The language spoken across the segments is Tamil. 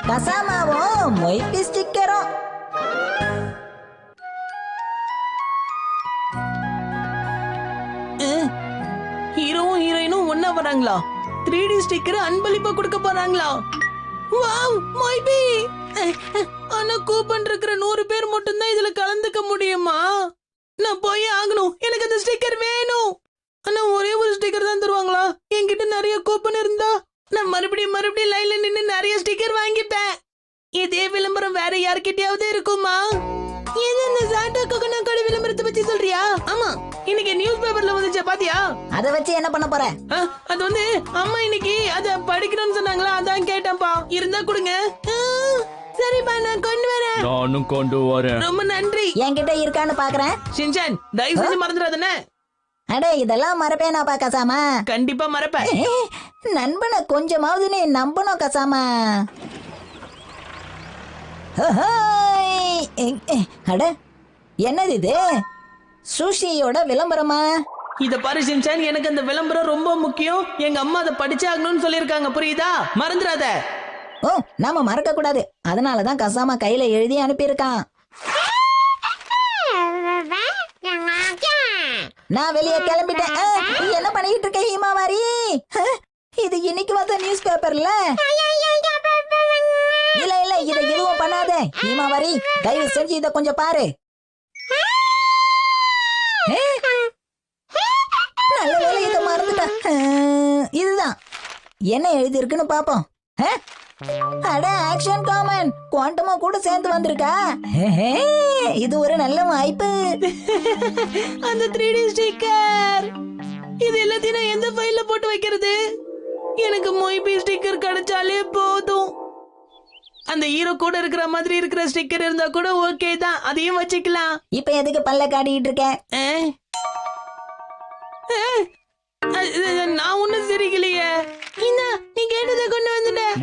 கசாமாவும் மொய்பி ஸ்டிக்கரும். ஹீரோவும் ஹீரோயினும் ஒன்னா வராங்களா? 3D ஸ்டிக்கர் அன்பளிப்பா கொடுக்க போறாங்களா? வாவ் மொய்பி. ஆனா கூப்பன் இருக்கிற 100 பேர் மட்டும்தான் இதுல கலந்துக்க முடியுமா? நான் போய் ஆகணும். எனக்கு அந்த ஸ்டிக்கர் வேணும். ஆனா ஒரே ஒரு ஸ்டிக்கர் தான் தருவாங்களா? என்கிட்ட நிறைய கூப்பன் இருந்தா நான் மறுபடியும் லைன்ல நின்னு நிறைய ஸ்டிக்கர் வாங்கிப்பேன். இதே விளம்பரம் வேற யார்கிட்டயாவது இருக்குமா? இது இந்த சாண்டா கோகோனட் கடை விளம்பரத்தை பத்தி சொல்றியா? ஆமா, இன்னைக்கு நியூஸ் பேப்பர்ல வந்துச்சு பாத்தியா? அத வச்சு என்ன பண்ண போற? அது வந்து அம்மா இன்னைக்கு அத படிக்கணும்னு சொன்னாங்களா, அதான் கேட்டேன்ப்பா. இருந்தா கொடுங்க. சரிப்பா, நான் கொண்டு வரேன். நானும் கொண்டு வரேன். ரொம்ப நன்றி. என்கிட்ட இருக்கான்னு பாக்குறேன். ஷின்சான், தயவு செஞ்சு மறந்துடாதே. அடே, இதெல்லாம் மறப்பேனாப்பா கசாமா? கண்டிப்பா மறப்பேன். நண்பனை கொஞ்சமாவது நீ நம்பணும் கசாமா. அட, என்னது இது? சுஷியோட விளம்பரமா? இத பாரு ஷின்சான், எனக்கு அந்த விளம்பரம் ரொம்ப முக்கியம். எங்க அம்மா அதை படிச்சாகணும்னு சொல்லிருக்காங்க, புரியுதா? மறந்துடாத. ஓ, நாம மறக்க கூடாது. அதனாலதான் கசாமா கையில எழுதி அனுப்பியிருக்கான். நான் வெளியே கிளம்பிட்டேன். என்ன பண்ணிட்டு இருக்க ஹீமாவாரி? இது இன்னைக்கு வந்த நியூஸ் பேப்பர்ல. இல்ல இல்ல, இத எதுவும் பண்ணாத ஹீமாவாரி. தயவு செஞ்சு இத கொஞ்சம் பாரு. நல்ல வேலை, இத மறந்துட்டேன். இதுதான் என்ன எழுதி இருக்குன்னு பாப்போம். அட, ஆக்ஷன் காமன் குவாண்டமா கூட சேர்ந்து வந்திருக்கா. இது ஒரு நல்ல வாய்ப்பு. அந்த 3D ஸ்டிக்கர், இது எல்லாத்தையும் நான் எந்த ஃபைல்ல போட்டு வைக்கிறது? எனக்கு மொய்பி ஸ்டிக்கர் கிடைச்சாலே போதும். அந்த ஹீரோ கூட இருக்கிற மாதிரி இருக்கிற ஸ்டிக்கர் இருந்தா கூட ஓகே தான், அதையும் வச்சுக்கலாம். இப்ப எதுக்கு பல்ல காட்டிட்டு இருக்க? நான் ஒண்ணும் சிரிக்கலையே. நீ கேட்டதை கொண்டு வந்துட்டேன்.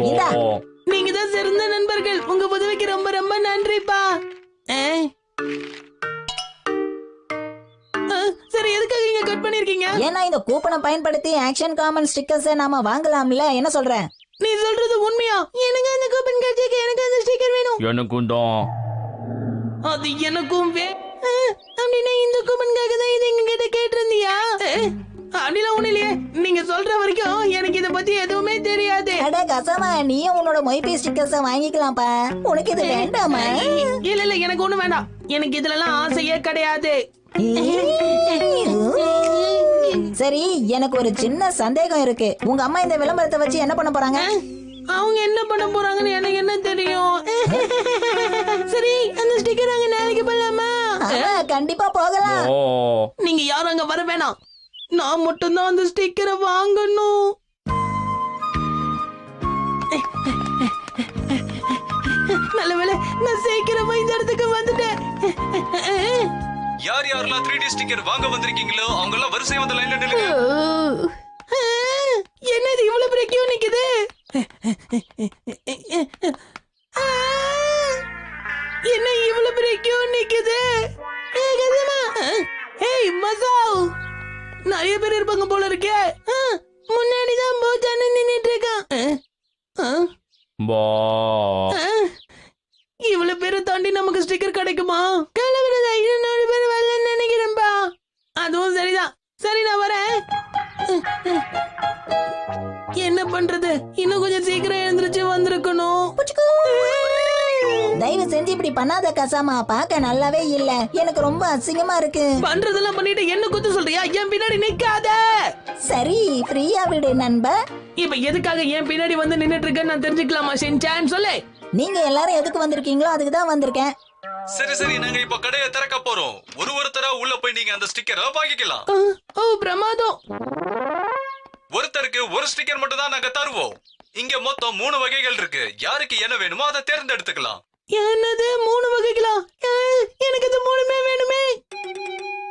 நீங்க தான் சிறந்த நண்பர்கள். உங்க உதவிக்கு ரொம்ப ரொம்ப நன்றிப்பா. சரி, எதுக்காக இங்க கட் பண்ணிருக்கீங்க? ஏன்னா இந்த கூப்பனை பயன்படுத்தி ஆக்ஷன் காமன் ஸ்டிக்கர்ஸ் நாம வாங்கலாம்ல. என்ன சொல்ற? நீ சொல்றது உண்மையா? எனக்கு அந்த கூப்பன் கிடைச்சிருக்கு. எனக்கு அந்த ஸ்டிக்கர் வேணும். எனக்கும் தான். அது எனக்கும் அப்படின்னா இந்த கூப்பனுக்காக தான் இது எங்க கிட்ட கேட்டிருந்தியா? அப்படிலாம் ஒண்ணு இல்லையே. நீங்க சொல்ற வரைக்கும் எனக்கு இத பத்தி எதுவுமே தெரியாது. அட கசாமா, நீயும் உன்னோட மொய்பி ஸ்டிக்கர்ஸ் வாங்கிக்கலாம்ப்பா. உனக்கு இது வேண்டாமா? இல்ல இல்ல, எனக்கு ஒண்ணு வேண்டாம். எனக்கு இதுல எல்லாம் ஆசையே கிடையாது. சரி, எனக்கு ஒரு சின்ன சந்தேகம் இருக்கு. உங்க அம்மா இந்த விளம்பரத்தை வச்சு என்ன பண்ண போறாங்க? அவங்க என்ன பண்ண போறாங்கன்னு எனக்கு என்ன தெரியும்? சரி, அந்த ஸ்டிக்கர் அங்க நாளைக்கு போலாமா? கண்டிப்பா போகலாம். நீங்க யாரும் அங்க வர வேணாம். நான் மட்டும்தான் அந்த ஸ்டிக்கரை வாங்கணும். நல்ல வேளை, நான் சீக்கிரமா இந்த இடத்துக்கு வந்துட்டேன். யார் யாரெல்லாம் 3D ஸ்டிக்கர் வாங்க வந்திருக்கீங்களோ அவங்க எல்லாம் வரிசையா வந்து லைன்ல நில்லுங்க. என்னது இவ்வளவு பெரிய கியூ நிக்குது? என்ன இவ்வளவு பெரிய கியூ நிக்குது? ஏய் மசாவ், நிறைய பேர் இருப்பாங்க போல இருக்கே. முன்னாடிதான் போச்சான்னு நின்னுட்டு இருக்கான். இவ்வளவு பேரை தாண்டி நமக்கு ஸ்டிக்கர் கிடைக்குமா? கலவரதா, 200 பேர் வரலன்னு நினைக்கிறேன்பா. அதுவும் சரிதான். சரி, நான் வரேன். என்ன பண்றது? இன்னும் கொஞ்சம் சீக்கிரம் எழுந்திருச்சு வந்திருக்கணும். தயவு செஞ்சு இப்படி பண்ணாத கசாமா. பார்க்க நல்லாவே இல்ல. எனக்கு ரொம்ப அசிங்கமா இருக்கு. பண்றதெல்லாம் பண்ணிட்டு என்ன குத்து சொல்றியா? என் பின்னாடி நிக்காத. சரி, ஃப்ரீயா விடு நண்பா. இப்ப எதுக்காக என் பின்னாடி வந்து நின்னுட்டு இருக்கேன்னு நான் தெரிஞ்சுக்கலாமா ஷின்சான்? சொல்லு. நீங்க எல்லாரும் எதுக்கு வந்திருக்கீங்களோ அதுக்கு தான் வந்திருக்கேன். சரி சரி, நாங்க இப்ப கடையை திறக்க போறோம். ஒருத்தரா உள்ள போய் நீங்க அந்த ஸ்டிக்கரை வாங்கிக்கலாம். ஓ பிரமாதம். ஒருத்தருக்கு ஒரு ஸ்டிக்கர் மட்டும் தான் நாங்க தருவோம். இங்க மொத்தம் 3 வகைகள் இருக்கு. யாருக்கு என்ன வேணுமோ அதை தேர்ந்தெடுத்துக்கலாம். என்னது 3 வகைகளா? எனக்கு இது 3மே வேணுமே.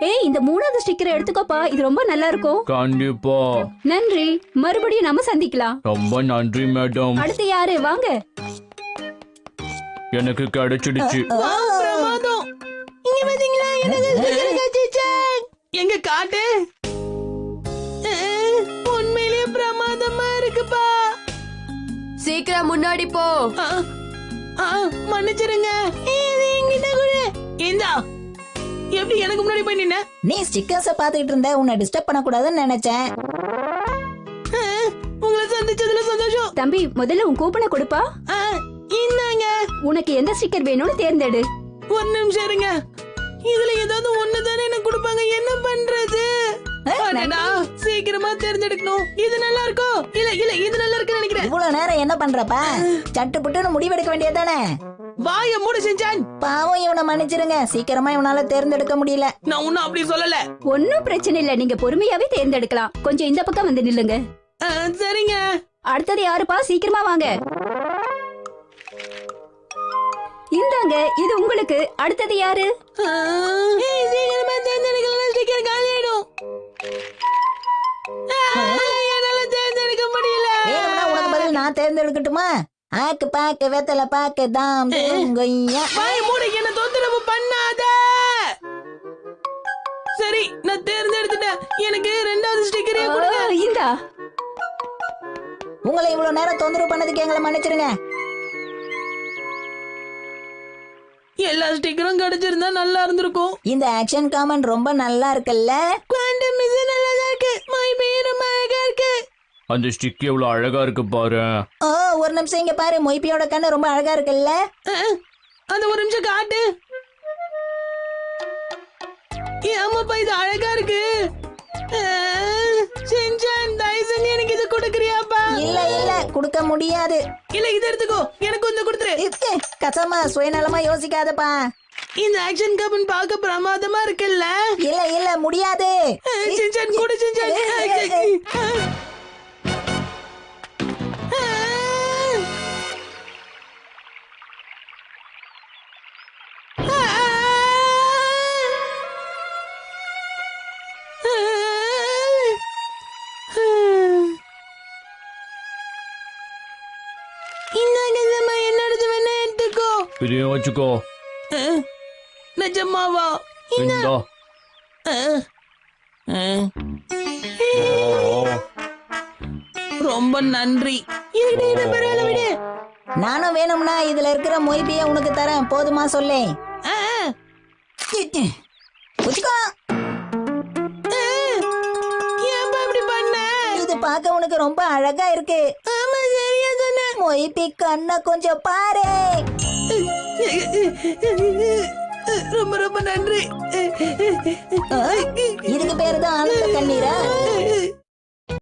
ஏய், இந்த 3வது ஸ்டிக்கரை எடுத்துக்கோப்பா. இது ரொம்ப நல்லா இருக்கும். கண்டிப்பா. நன்றி. மறுபடியும் நாம சந்திக்கலாம். ரொம்ப நன்றி மேடம். அடுத்து யாரு? வாங்க. எனக்கு கிடைச்சிடுச்சு. பிரமாதம். இங்க பாத்தீங்களா? எனக்கு ஸ்டிக்கர் கிடைச்சிச்சு. எங்க காட்டு. உண்மையிலேயே பிரமாதமா இருக்குப்பா. சீக்கிரம் முன்னாடி போ. ஆ, ஆ, மன்னிச்சிருங்க. இது என்கிட்ட கொடு. இந்தா. எப்படி எனக்கு முன்னாடி போய் நின்ன? நீ ஸ்டிக்கர்ஸ பாத்துக்கிட்டு இருந்த, உன்னை டிஸ்டர்ப் பண்ணக்கூடாதுன்னு நினைச்சேன். ஆ, உங்களை சந்திச்சதுல சந்தோஷம். தம்பி முதல்ல உன் கூப்பனை கொடுப்பா. ஆ, இந்தாங்க. உனக்கு எந்த ஸ்டிக்கர் வேணும்னு தேர்ந்தெடு. ஒரு நிமிஷம் இருங்க. இதுல ஏதாவது ஒண்ணுதானே எனக்கு கொடுப்பாங்க, என்ன பண்றது? அடடா, சீக்கிரமா தேர்ந்தெடுக்கணும். இது நல்லா இருக்கும். இல்ல இல்ல இது நல்லா இருக்குன்னு நினைக்கிறேன். இவ்வளவு நேரம் என்ன பண்றப்பா? சட்டு புட்டுன்னு முடிவெடுக்க வேண்டியதானே? வாய மூடு செஞ்சான். பாவம், இவனை மன்னிச்சிருங்க. சீக்கிரமா இவனால தேர்ந்தெடுக்க முடியல. நான் ஒன்னும் அப்படி சொல்லல. ஒன்னும் பிரச்சனை இல்ல, நீங்க பொறுமையாவே தேர்ந்தெடுக்கலாம். கொஞ்சம் இந்த பக்கம் வந்து நில்லுங்க. ஆ, சரிங்க. அடுத்தது யாருப்பா? சீக்கிரமா வாங்க. இந்தாங்க, இது உங்களுக்கு. அடுத்தது யாரு? ஆ, ஏய், சீக்கிரமா தேர்ந்தெடுக்கலாம். ஸ்டிக்கர் காலியாயிடும். ஆ, என்னால தேர்ந்தெடுக்க முடியல. வேணும்னா உனக்கு பதில் நான் தேர்ந்தெடுக்கட்டுமா? ஆக்கு பாக்கு வெத்தல பாக்கு தாம் தூம் கொய்யா. வாய மூடு, என்ன தொந்தரவு பண்ணாத. சரி, நான் தேர்ந்தெடுத்துட்டேன். எனக்கு ரெண்டாவது ஸ்டிக்கரே கொடுங்க. இந்தா. உங்களை இவ்வளவு நேரம் தொந்தரவு பண்ணதுக்கு எங்களை மன்னிச்சிருங்க. எல்லா ஸ்டிக்கரும் கிடைச்சிருந்தா நல்லா இருந்திருக்கும். இந்த ஆக்ஷன் காமெண்ட் ரொம்ப நல்லா இருக்குல்ல? குவாண்டம் மிஸ் நல்லா தான் இருக்கு. மை பேர் ரொம்ப அழகா இருக்கு. அந்த ஸ்டிக் எவ்வளவு அழகா இருக்கு பாரு. ஓ, ஒரு நிமிஷம் இங்க பாரு. மொய்பியோட கண்ணு ரொம்ப அழகா இருக்குல்ல? அந்த ஒரு நிமிஷம் காட்டு. ஆமாப்பா, இது அழகா இருக்கு. செஞ்சான், தயவு செஞ்சு எனக்கு இது கொடுக்கறியாப்பா? இல்ல இல்ல, கொடுக்க முடியாது. இல்ல, இது எடுத்துக்கோ. எனக்கு கொஞ்சம் கொடுத்துரு. கசமா சுயநலமா யோசிக்காதப்பா. இந்த ஆக்ஷன் கப்பன் பார்க்க பிரமாதமா இருக்குல்ல? இல்ல இல்ல, முடியாது. செஞ்சான் கூட செஞ்சான். என்னோடது வேணா எடுத்துக்கோ. இதையும் வச்சுக்கோ. நிஜமாவா? இந்தா. ரொம்ப நன்றி. இது பரவாயில்ல, விடு. நானும் வேணும்னா இதுல இருக்கிற மொய்பிய உனக்கு தரேன். போதுமா சொல்லே? வச்சுக்கோ. ஏன்பா இப்படி பண்ண? இது பார்க்க உனக்கு ரொம்ப அழகா இருக்கு. ஆமா, சரியா சொன்ன. மொய்பி கண்ண கொஞ்சம் பாரு. ரொம்ப ரொம்ப நன்றி. இதுக்கு பேரு தான் ஆனந்த கண்ணீரா?